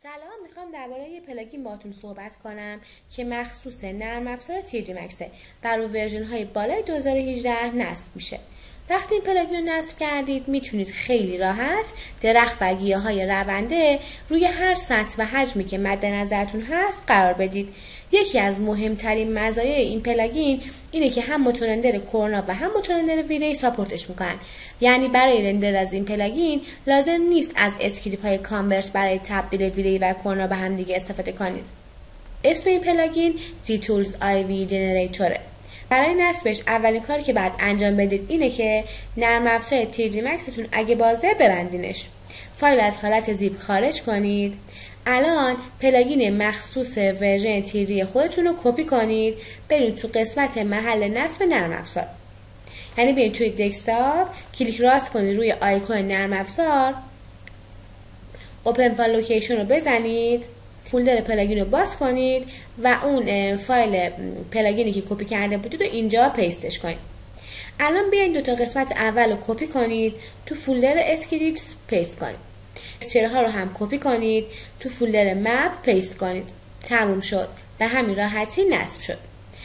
سلام، میخوام درباره یه پلاگین باهاتون صحبت کنم که مخصوص نرم افزار تیجی مکسه و رو ورژن های بالای 2018 نصب میشه. وقتی این پلاگین رو نصب کردید میتونید خیلی راحت درخت و گیاهای رونده روی هر سطح و حجمی که مد نظرتون هست قرار بدید. یکی از مهمترین مزایای این پلاگین اینه که هم موتور رندر کرونا و هم موتور رندر وی-ری ساپورتش میکنن. یعنی برای رندر از این پلاگین لازم نیست از اسکریپت های کانورت برای تبدیل وی-ری و کرونا به هم دیگه استفاده کنید. اسم این پلاگین GTools IV جنریتوره. برای نصبش اولین کاری که باید انجام بدید اینه که نرم افزار تیجی مکستون اگه بازه ببندینش. فایل از حالت زیپ خارج کنید. الان پلاگین مخصوص ورژن تیجی خودتون رو کپی کنید، برید تو قسمت محل نصب نرم افزار. یعنی برید توی دسکتاپ، کلیک راست کنید روی آیکون نرم افزار، اوپن فایل لوکیشن رو بزنید، فولدر پلاگین رو باز کنید و اون فایل پلاگینی که کپی کرده بودید رو اینجا پیستش کنید. الان بیاین دو تا قسمت اول رو کپی کنید، تو فولدر اسکریپتس پیست کنید. چراها رو هم کپی کنید، تو فولدر مپ پیست کنید. تموم شد. به همین راحتی نصب شد.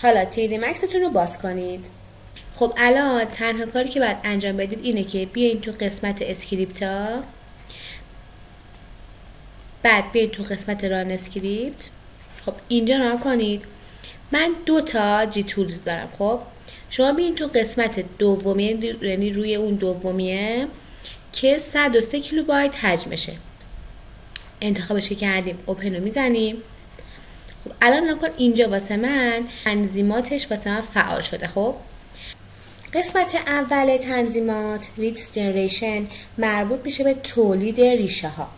حالا تیجی مکستون رو باز کنید. خب الان تنها کاری که باید انجام بدید اینه که بیاین تو قسمت اسکریپت ها، بعد بیاید تو قسمت ران اسکریپت. خب اینجا ران کنید. من 2 تا GTools دارم. خب شما بیاین تو قسمت دومی، یعنی روی اون دومیه که 103 کیلوبایت حجمشه، انتخابش کردیم، اوپن رو میزنیم. خب الان نکن اینجا واسه من تنظیماتش واسه من فعال شده. خب قسمت اول تنظیمات ریدس جنریشن مربوط میشه به تولید ریشه ها.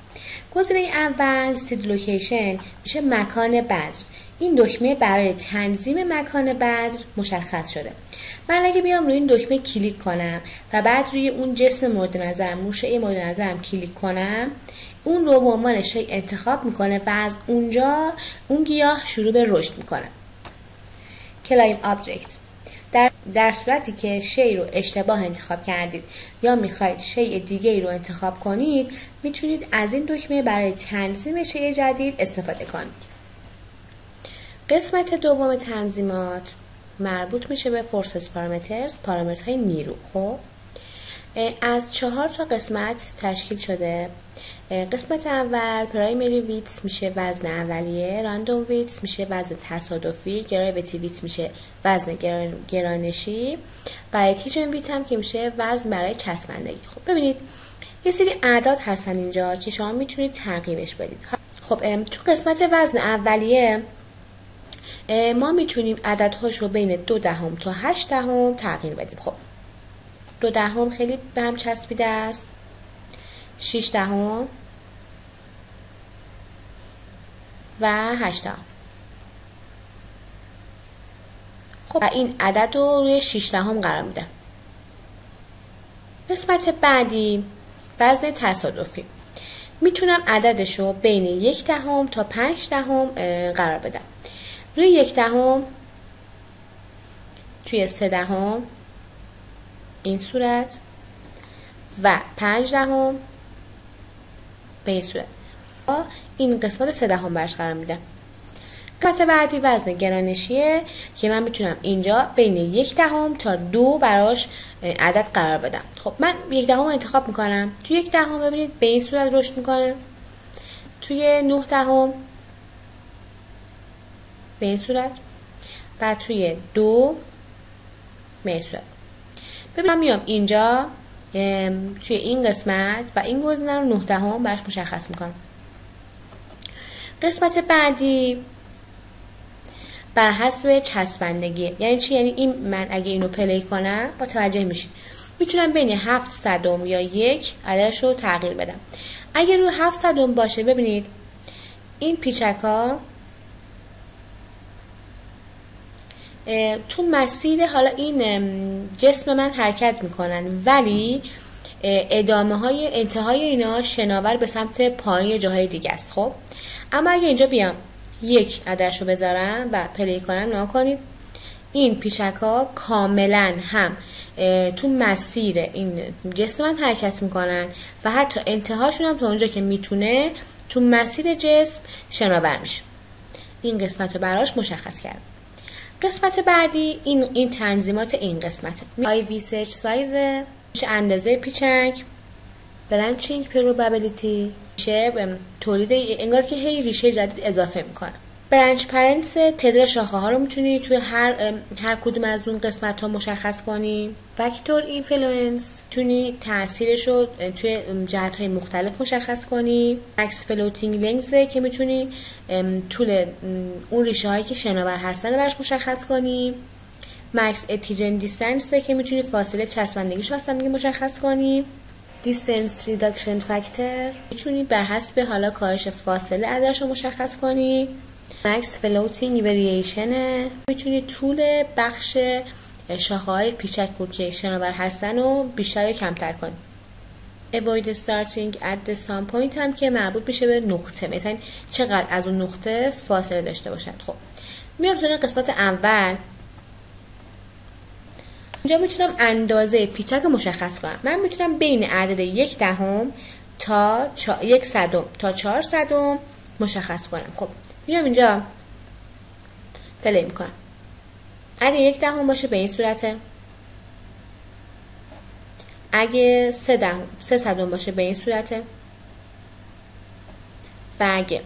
گزینه اول سید لوکیشن میشه مکان بذر. این دکمه برای تنظیم مکان بذر مشخص شده. من اگه بیام روی این دکمه کلیک کنم و بعد روی اون جسم مورد نظرم، موشه مورد نظرم کلیک کنم، اون رو به عنوان شی انتخاب میکنه و از اونجا اون گیاه شروع به رشد میکنه. کلایم آبجکت. در صورتی که شی رو اشتباه انتخاب کردید یا میخواید شی دیگه رو انتخاب کنید، میتونید از این دکمه برای تنظیم شی جدید استفاده کنید. قسمت دوم تنظیمات مربوط میشه به فورسز پارامترز، پارامترهای نیرو. خب از 4 تا قسمت تشکیل شده. قسمت اول پرایمری ویتس میشه وزن اولیه، راندوم ویتس میشه وزن تصادفی، گراویتی ویتس میشه وزن گرانشی و تیجن ویت هم که میشه وزن برای چسبندگی. خب ببینید یه سری اعداد هستن اینجا که شما میتونید تغییرش بدید. خب تو قسمت وزن اولیه ما میتونیم عددهاش رو بین 2 دهم تا 8 دهم تغییر بدیم. خب 2 دهم خیلی به هم چسبیده است، 6 دهم و 8 دهم. خب این عدد رو روی 6 دهم قرار میدم. قسمت بعدی وزن تصادفی. میتونم عددش رو بین 1 دهم تا 5 دهم قرار بدم. روی 1 دهم، توی 3 دهم این صورت و 5 دهم به این صورت. این قسمت 3 دهم برش قرار میدم. قسمت بعدی وزن گرانشیه که من میتونم اینجا بین 1 دهم تا 2 براش عدد قرار بدم. خب من 1 دهم انتخاب میکنم. توی 1 دهم ببینید به این صورت رشد میکنه. توی 9 دهم به این صورت، بعد توی 2 به این صورت. ببینم میام اینجا توی این قسمت و این گزینه رو 9 دهم براش مشخص میکنم. قسمت بعدی بر حسب چسبندگی. یعنی چی؟ یعنی این من اگه اینو پلی کنم متوجه میشید میتونم بین 7 صدم یا 1 عددش رو تغییر بدم. اگه رو 7 صدم باشه ببینید این پیچکا تو مسیر حالا این جسم من حرکت میکنن، ولی ادامه های انتهای اینا شناور به سمت پایین جاهای دیگه است. خب اما اگه اینجا بیام 1 عددشو بذارم و پلی کنم، نگاه کنید این پیچکا کاملا هم تو مسیر این جسم من حرکت میکنن و حتی انتهاشون هم تا اونجا که میتونه چون مسیر جسم شناور میشه. این قسمت رو براش مشخص کردم. قسمت بعدی این تنظیمات این قسمته. IV search سایز میشه اندازه پیچک، برانچینگ پروبابیلیتی میشه تولید، انگار که هی ریشه جدید اضافه میکنه. برانچ پرنس تعداد شاخه ها رو میتونی توی هر کدوم از اون قسمت ها مشخص کنی. فاکتور اینفلوئنس میتونی تاثیرش رو توی جهت های مختلف مشخص کنی. مکس فلوتینگ لنگز که میتونی طول اون ریشه هایی که شناور هستن رو برش مشخص کنی. مکس اتیجن دیستنس که میتونی فاصله چسبندگیش رو اصلا مشخص کنی. دیستنس ریداکشن فاکتور میتونی بر حسب حالا کاهش فاصله عددش رو مشخص کنی. مکس فلوتینگ ورییشن میتونی طول بخش شاخه های پیچک که شناور هستن رو بیشتر یا کمتر کنی. avoid starting at the some point هم که مربوط میشه به نقطه، مثلا چقدر از اون نقطه فاصله داشته باشد. خب میام سراغ قسمت اول. اینجا میتونم اندازه پیچک رو مشخص کنم. من میتونم بین عدد 1 دهم تا 1 صدم تا 4 صدم مشخص کنم. خب میام اینجا پلی میکنم. اگه 1 دهم باشه به این صورته، اگه 3 صدم باشه به این صورته و اگه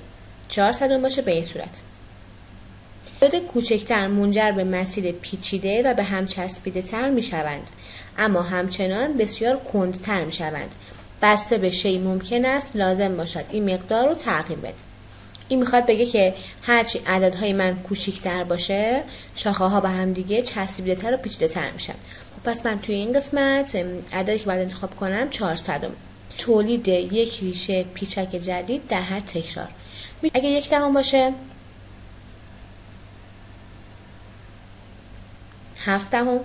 4 صدم باشه به این صورت. تعداد کوچکتر منجر به مسیر پیچیده و به هم چسبیده تر می شوند، اما همچنان بسیار کندتر می شوند. بسته به شی ممکن است لازم باشد این مقدار رو تغییر بدید. این میخواد بگه که هرچی عددهای من کوچکتر باشه شاخه ها به هم دیگه چسبیده تر و پیچیده تر میشن. خب پس من توی این قسمت عددی که باید انتخاب کنم 400. تولید یک ریشه پیچک جدید در هر تکرار. اگه 1 دهم باشه 7 دهم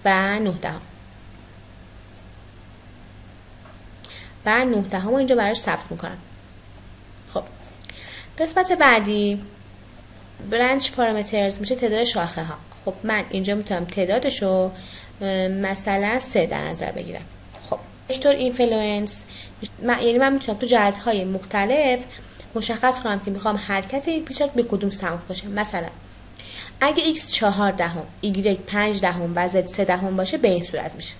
و 9 دهم و 9 دهم اینجا براش ثبت میکنم. خب قسمت بعدی برانچ پارامترز میشه تعداد شاخه ها. خب من اینجا میتونم تعدادشو مثلا 3 در نظر بگیرم. خب فاکتور اینفلوئنس یعنی من میتونم تو جهت های مختلف مشخص کنم که میخوام حرکت این پیچک به کدوم سمت باشه. مثلا اگه x 4 دهم، y 5 دهم و z 3 دهم باشه به این صورت میشه.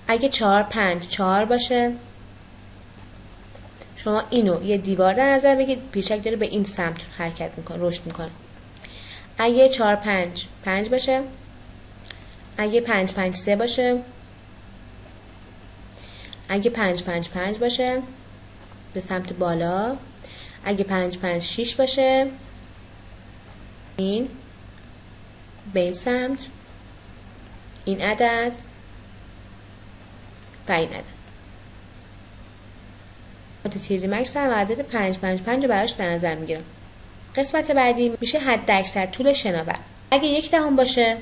اگه 4 5 4 باشه، شما اینو یه دیوار در نظر بگید، پیچک داره به این سمت حرکت میکنه، رشد میکنه. اگه 4 5 5 باشه، اگه 5 5 3 باشه، اگه 5 5 5 باشه به سمت بالا، اگه 5 5 6 باشه این به این سمت، این عدد و این عدد. تیری مکس هم عدد 5 5 5 رو براش در نظر میگیرم. قسمت بعدی میشه حد اکثر طول شناور. اگه 1 دهم باشه،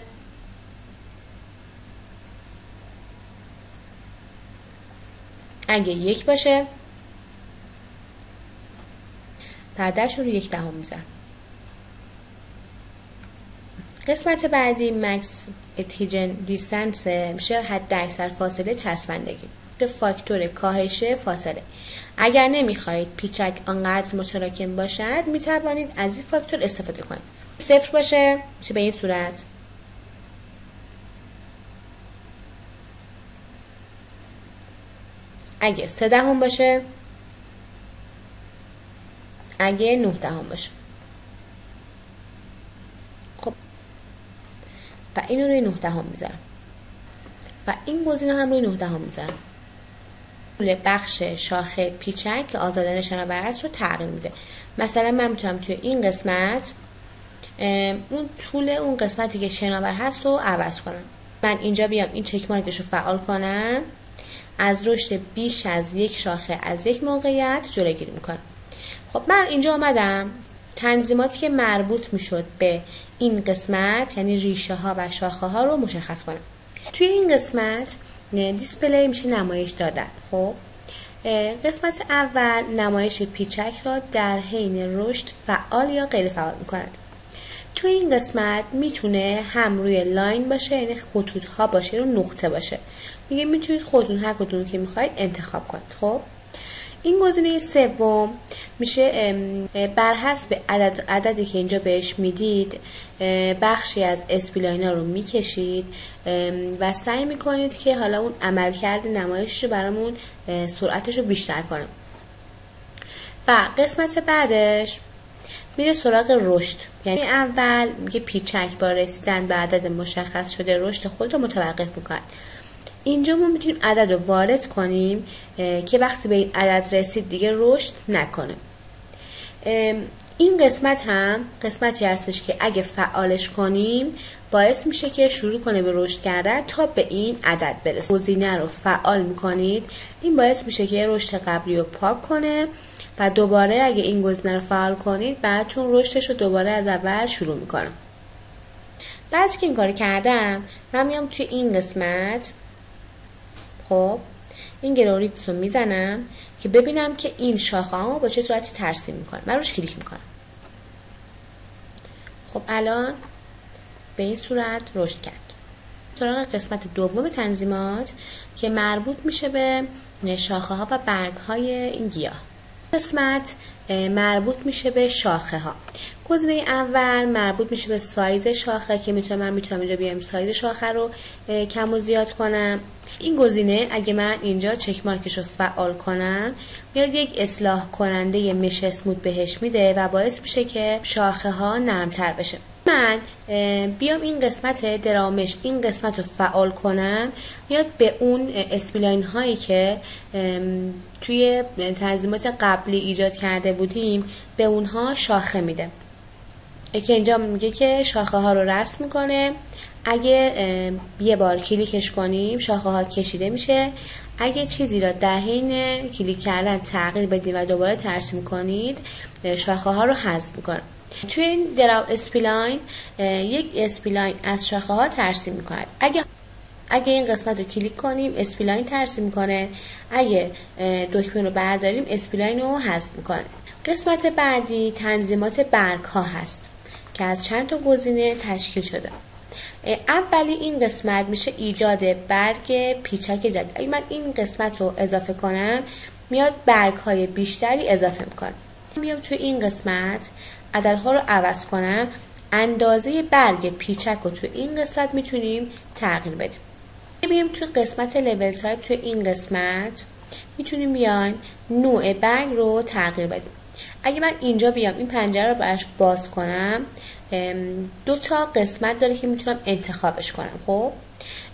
اگه 1 باشه بعدش رو 1 دهم میذارم. قسمت بعدی مکس اتیجن دیستنس میشه حد اکثر فاصله چسبندگی. فاکتور کاهش فاصله. اگر نمیخواهید پیچک آنقدر متراکم باشد میتوانید از این فاکتور استفاده کنید. 0 باشه میشه به این صورت. اگه 3 دهم باشه، اگه 9 دهم باشه. خب و اینو روی 9 دهم میذارم و این گزینه هم روی 9 دهم میذارم. طول بخش شاخه پیچک که آزادانه شناور است رو تغییر میده. مثلا من میتونم توی این قسمت اون طول اون قسمتی که شناور هست رو عوض کنم. من اینجا بیام این چک مارکش رو فعال کنم، از رشد بیش از یک شاخه از یک موقعیت جلوگیری میکنم. خب من اینجا آمدم تنظیماتی که مربوط میشد به این قسمت یعنی ریشه ها و شاخه ها رو مشخص کنم. توی این قسمت دیسپلی میشه نمایش دادن. خب قسمت اول نمایش پیچک را در حین رشد فعال یا غیر فعال میکند. چون این قسمت میتونه هم روی لاین باشه، یعنی خطوط ها باشه، رو نقطه باشه. میگه میتونید خودتون هر کدوم که میخواید انتخاب کنید. خب این گزینه سوم میشه بر حسب عددی که اینجا بهش میدید بخشی از اسپلاین ها رو میکشید و سعی میکنید که حالا اون عملکرد نمایشش رو برامون سرعتش رو بیشتر کنه. و قسمت بعدش میره سراغ رشد. یعنی اول میگه پیچک با رسیدن به عدد مشخص شده رشد خود رو متوقف میکنه. اینجا ما میتونیم عدد رو وارد کنیم که وقتی به این عدد رسید دیگه رشد نکنه. این قسمت هم قسمتی هستش که اگه فعالش کنیم باعث میشه که شروع کنه به رشد کردن تا به این عدد برسه. گزینه رو فعال میکنید، این باعث میشه که رشد قبلی رو پاک کنه و دوباره اگه این گزینه رو فعال کنید بعدتون رشدش رو دوباره از اول شروع میکنم. بعد که این کار کردم من میام توی این قسمت، خب این گلوریتس رو میزنم که ببینم که این شاخه ها با چه صورتی ترسیم میکنه. من روش کلیک میکنم. خب الان به این صورت رشد کرد. سراغ قسمت دوم تنظیمات که مربوط میشه به شاخه ها و برگ های این گیاه. قسمت مربوط میشه به شاخه ها. گزینه اول مربوط میشه به سایز شاخه که من میتونم اینجا بیام سایز شاخه رو کم و زیاد کنم. این گزینه اگه من اینجا چک مارکش رو فعال کنم میاد یک اصلاح کننده مش اسموت بهش میده و باعث میشه که شاخه ها نرمتر بشه. من بیام این قسمت درامش این قسمت رو فعال کنم میاد به اون اسپلاین هایی که توی تنظیمات قبلی ایجاد کرده بودیم به اونها شاخه میده که اینجا میگه که شاخه ها رو رسم میکنه. اگه یه بار کلیکش کنیم شاخه ها کشیده میشه. اگه چیزی را در حین کلیک کردن تغییر بدید و دوباره ترسیم کنید شاخه ها رو حذف میکنه. توی این دراو اسپلاین یک اسپلاین از شاخه ها ترسیم میکنه. اگه این قسمت رو کلیک کنیم اسپلاین ترسیم میکنه. اگه دکمه رو برداریم اسپلاین رو حذف میکنه. قسمت بعدی تنظیمات برگ ها هست که از چند تا گزینه تشکیل شده. اولی این قسمت میشه ایجاد برگ پیچک جدید. اگه من این قسمت رو اضافه کنم میاد برگ های بیشتری اضافه میکنه. میام توی این قسمت عددها رو عوض کنم، اندازه برگ پیچک رو توی این قسمت میتونیم تغییر بدیم. بیایم توی قسمت لول تایپ توی این قسمت میتونیم بیایم نوع برگ رو تغییر بدیم. اگه من اینجا بیام این پنجره رو براش باز کنم دو تا قسمت داره که میتونم انتخابش کنم. خب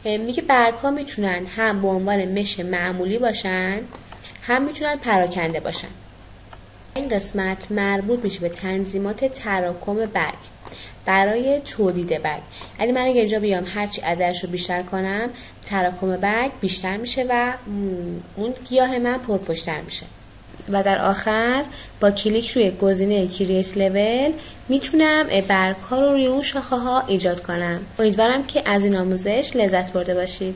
میگه برگ ها میتونن هم به عنوان مش معمولی باشن هم میتونن پراکنده باشن. این قسمت مربوط میشه به تنظیمات تراکم برگ برای تولید برگ. یعنی من اگه اینجا بیام هرچی عددش رو بیشتر کنم تراکم برگ بیشتر میشه و اون گیاه من پرپشت‌تر میشه. و در آخر با کلیک روی گزینه کرییت لول میتونم برگ ها رو روی اون شاخه ها ایجاد کنم. امیدوارم که از این آموزش لذت برده باشید.